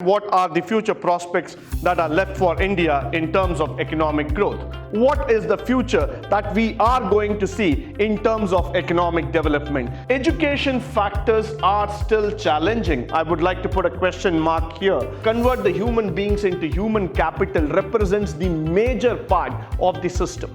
What are the future prospects that are left for India in terms of economic growth? What is the future that we are going to see in terms of economic development? Education factors are still challenging. I would like to put a question mark here. Convert the human beings into human capital represents the major part of the system.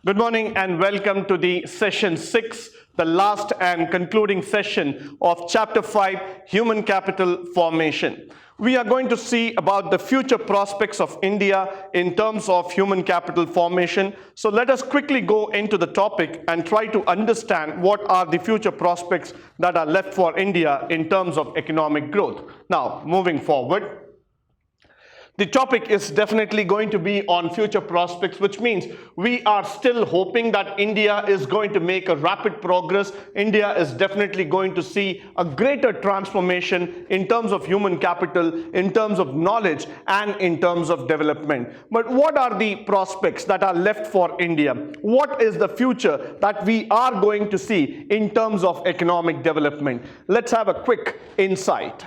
Good morning and welcome to the session 6, the last and concluding session of chapter 5, Human Capital Formation. We are going to see about the future prospects of India in terms of human capital formation. So let us quickly go into the topic and try to understand what are the future prospects that are left for India in terms of economic growth. Now, moving forward, the topic is definitely going to be on future prospects, which means we are still hoping that India is going to make a rapid progress. India is definitely going to see a greater transformation in terms of human capital, in terms of knowledge, and in terms of development. But what are the prospects that are left for India? What is the future that we are going to see in terms of economic development? Let's have a quick insight.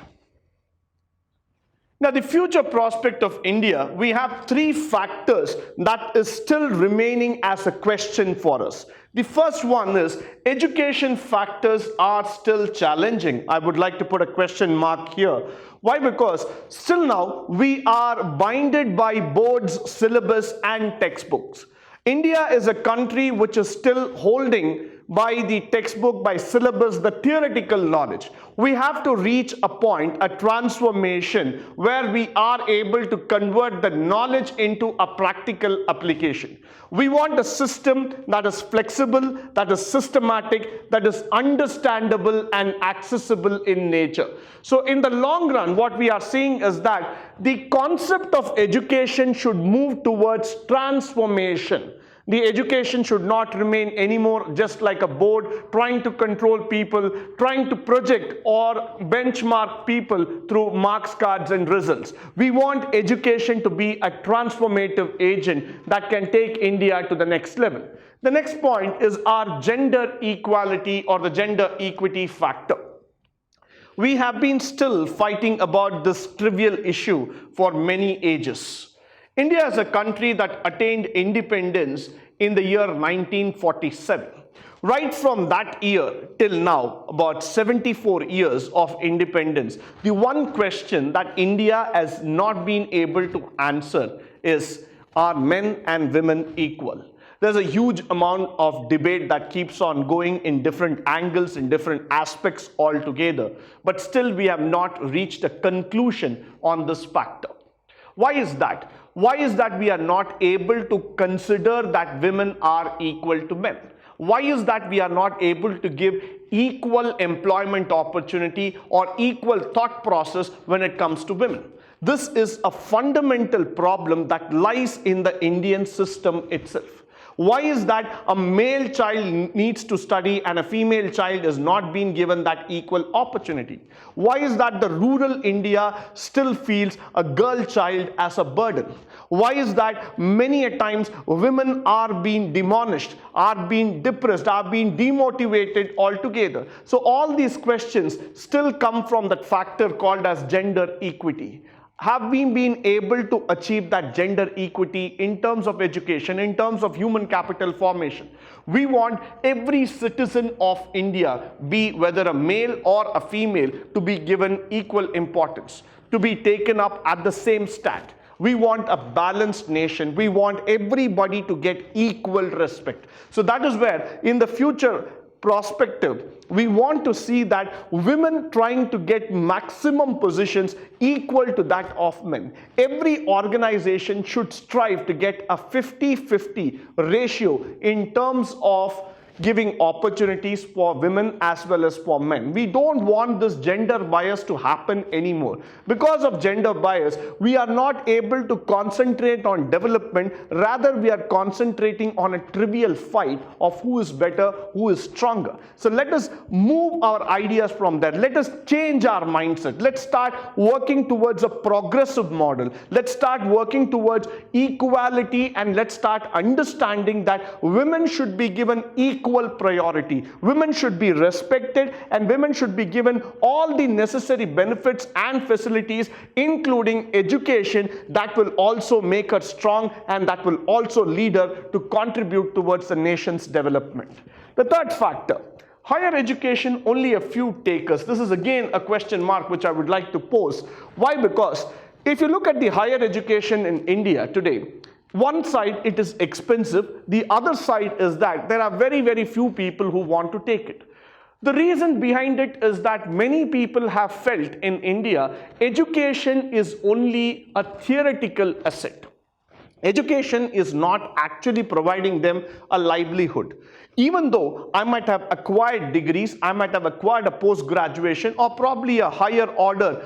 Now, the future prospect of India, we have three factors that is still remaining as a question for us. The first one is education factors are still challenging. I would like to put a question mark here. Why? Because still now we are binded by boards, syllabus and textbooks. India is a country which is still holding by the textbook, by syllabus, the theoretical knowledge. We have to reach a point, a transformation, where we are able to convert the knowledge into a practical application. We want a system that is flexible, that is systematic, that is understandable and accessible in nature. So in the long run, what we are seeing is that the concept of education should move towards transformation. The education should not remain anymore just like a board trying to control people, trying to project or benchmark people through marks cards and results. We want education to be a transformative agent that can take India to the next level. The next point is our gender equality or the gender equity factor. We have been still fighting about this trivial issue for many ages. India is a country that attained independence in the year 1947. Right from that year till now, about 74 years of independence, the one question that India has not been able to answer is, are men and women equal? There's a huge amount of debate that keeps on going in different angles, in different aspects altogether, but still we have not reached a conclusion on this factor. Why is that? Why is that we are not able to consider that women are equal to men? Why is that we are not able to give equal employment opportunity or equal thought process when it comes to women? This is a fundamental problem that lies in the Indian system itself. Why is that a male child needs to study and a female child is not being given that equal opportunity? Why is that the rural India still feels a girl child as a burden? Why is that many a times women are being demolished, are being depressed, are being demotivated altogether? So all these questions still come from that factor called as gender equity. Have we been able to achieve that gender equity in terms of education, in terms of human capital formation? We want every citizen of India, be whether a male or a female, to be given equal importance, to be taken up at the same stat. We want a balanced nation. We want everybody to get equal respect. So that is where in the future perspective, we want to see that women trying to get maximum positions equal to that of men. Every organization should strive to get a 50-50 ratio in terms of giving opportunities for women as well as for men. We don't want this gender bias to happen anymore. Because of gender bias, we are not able to concentrate on development. Rather, we are concentrating on a trivial fight of who is better, who is stronger. So let us move our ideas from there. Let us change our mindset. Let's start working towards a progressive model. Let's start working towards equality, and let's start understanding that women should be given equal equal priority. Women should be respected and women should be given all the necessary benefits and facilities, including education, that will also make her strong and that will also lead her to contribute towards the nation's development. The third factor, higher education, only a few takers. This is again a question mark which I would like to pose. Why? Because if you look at the higher education in India today, one side it is expensive, the other side is that there are very, very few people who want to take it. The reason behind it is that many people have felt in India, education is only a theoretical asset. Education is not actually providing them a livelihood. Even though I might have acquired degrees, I might have acquired a post-graduation or probably a higher order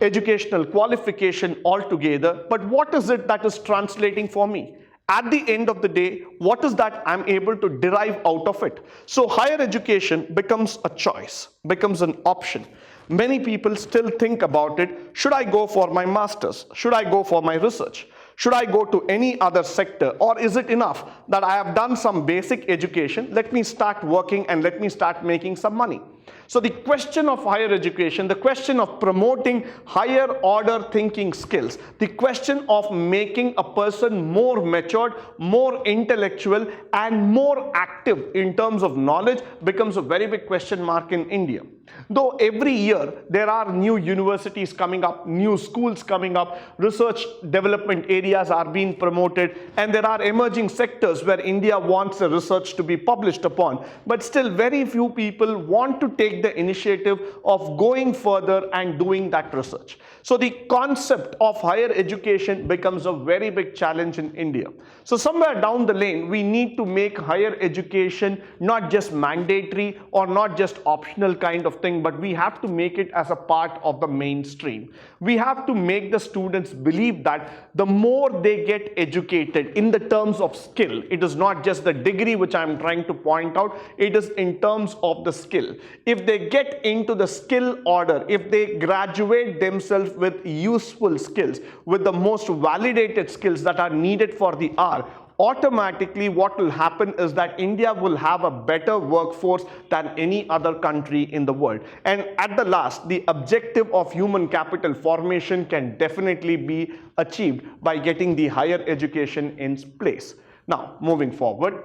educational qualification altogether, but what is it that is translating for me? At the end of the day, what is that I'm able to derive out of it? So higher education becomes a choice, becomes an option. Many people still think about it. Should I go for my master's? Should I go for my research? Should I go to any other sector? Or is it enough that I have done some basic education? Let me start working and let me start making some money. So the question of higher education, the question of promoting higher order thinking skills, the question of making a person more matured, more intellectual and more active in terms of knowledge becomes a very big question mark in India. Though every year there are new universities coming up, new schools coming up, research development areas are being promoted, and there are emerging sectors where India wants the research to be published upon, but still very few people want to take the initiative of going further and doing that research. So the concept of higher education becomes a very big challenge in India. So somewhere down the lane, we need to make higher education not just mandatory or not just optional kind of thing, but we have to make it as a part of the mainstream. We have to make the students believe that the more they get educated in the terms of skill, it is not just the degree which I am trying to point out, it is in terms of the skill. If they get into the skill order, if they graduate themselves with useful skills, with the most validated skills that are needed for the hour, automatically what will happen is that India will have a better workforce than any other country in the world. And at the last, the objective of human capital formation can definitely be achieved by getting the higher education in place. Now, moving forward,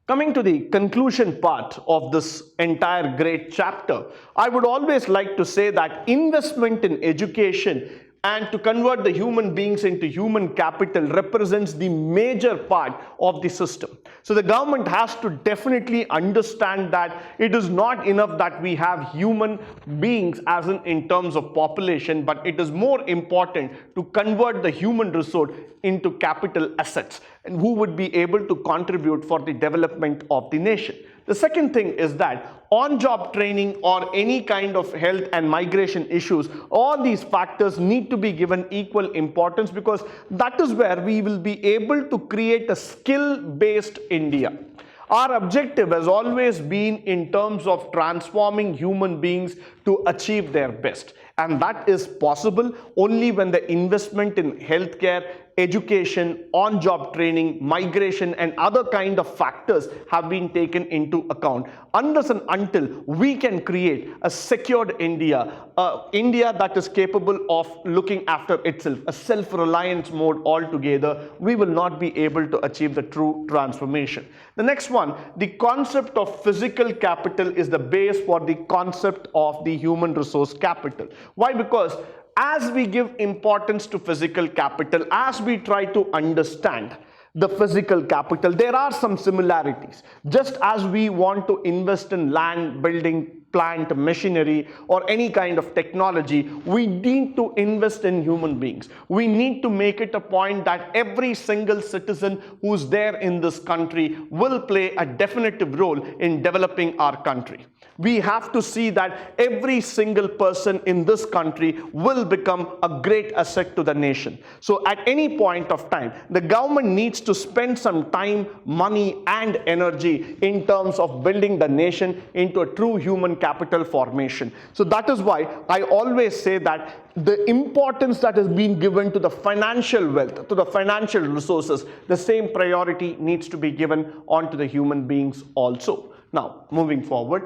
coming to the conclusion part of this entire great chapter, I would always like to say that investment in education and to convert the human beings into human capital represents the major part of the system. So the government has to definitely understand that it is not enough that we have human beings as in terms of population, but it is more important to convert the human resource into capital assets and who would be able to contribute for the development of the nation. The second thing is that on-job training or any kind of health and migration issues, all these factors need to be given equal importance because that is where we will be able to create a skill-based India. Our objective has always been in terms of transforming human beings to achieve their best. And that is possible only when the investment in healthcare, education, on-job training, migration and other kind of factors have been taken into account. Unless and until we can create a secured India, India that is capable of looking after itself, a self-reliance mode altogether, we will not be able to achieve the true transformation. The next one, the concept of physical capital is the base for the concept of the human resource capital. Why? Because as we give importance to physical capital, as we try to understand the physical capital, there are some similarities. Just as we want to invest in land, building, plant, machinery or any kind of technology, we need to invest in human beings. We need to make it a point that every single citizen who's there in this country will play a definitive role in developing our country. We have to see that every single person in this country will become a great asset to the nation. So at any point of time, the government needs to spend some time, money and energy in terms of building the nation into a true human capital capital formation. So that is why I always say that the importance that is being given to the financial wealth, to the financial resources, the same priority needs to be given onto the human beings also. Now, moving forward,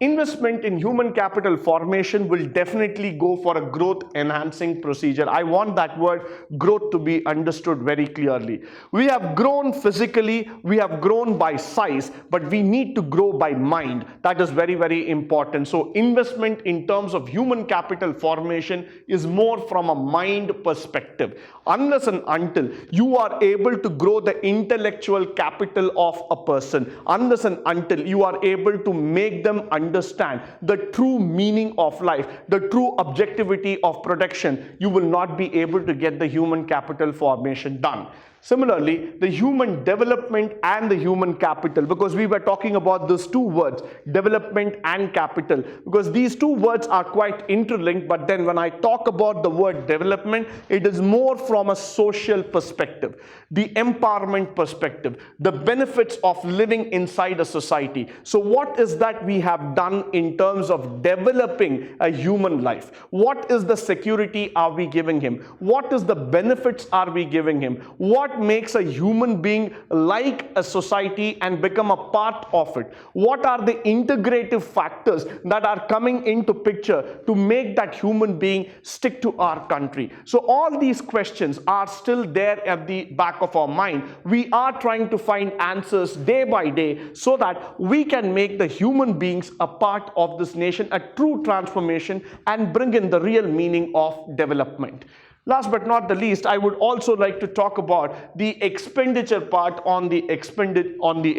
investment in human capital formation will definitely go for a growth enhancing procedure. I want that word growth to be understood very clearly. We have grown physically, we have grown by size, but we need to grow by mind. That is very, very important. So investment in terms of human capital formation is more from a mind perspective. Unless and until you are able to grow the intellectual capital of a person, unless and until you are able to make them understand the true meaning of life, the true objectivity of production, you will not be able to get the human capital formation done. Similarly, the human development and the human capital, because we were talking about those two words, development and capital, because these two words are quite interlinked, but then when I talk about the word development, it is more from a social perspective, the empowerment perspective, the benefits of living inside a society. So what is that we have done in terms of developing a human life? What is the security are we giving him? What is the benefits are we giving him? What makes a human being like a society and become a part of it? What are the integrative factors that are coming into picture to make that human being stick to our country? So all these questions are still there at the back of our mind. We are trying to find answers day by day so that we can make the human beings a part of this nation, a true transformation, and bring in the real meaning of development. Last but not the least, I would also like to talk about the expenditure part on the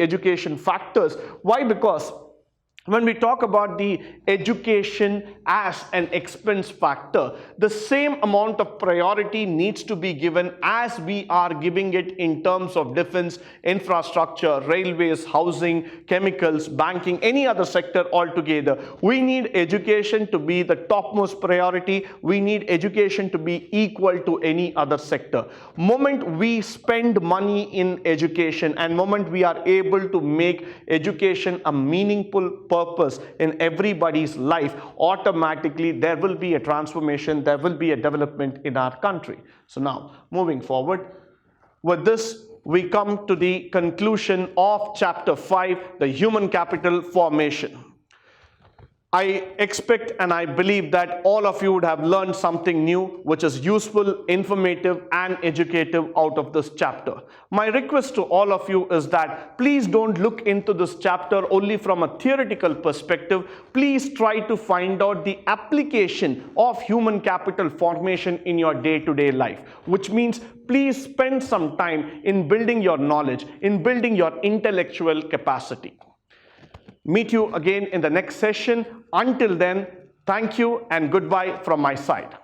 education factors. Why? Because when we talk about the education as an expense factor, the same amount of priority needs to be given as we are giving it in terms of defense, infrastructure, railways, housing, chemicals, banking, any other sector altogether. We need education to be the topmost priority. We need education to be equal to any other sector. Moment we spend money in education and moment we are able to make education a meaningful purpose in everybody's life, automatically there will be a transformation, there will be a development in our country. So now, moving forward, with this, we come to the conclusion of Chapter 5, the Human Capital Formation. I expect and I believe that all of you would have learned something new which is useful, informative and educative out of this chapter. My request to all of you is that please don't look into this chapter only from a theoretical perspective. Please try to find out the application of human capital formation in your day-to-day life, which means please spend some time in building your knowledge, in building your intellectual capacity. Meet you again in the next session. Until then, thank you and goodbye from my side.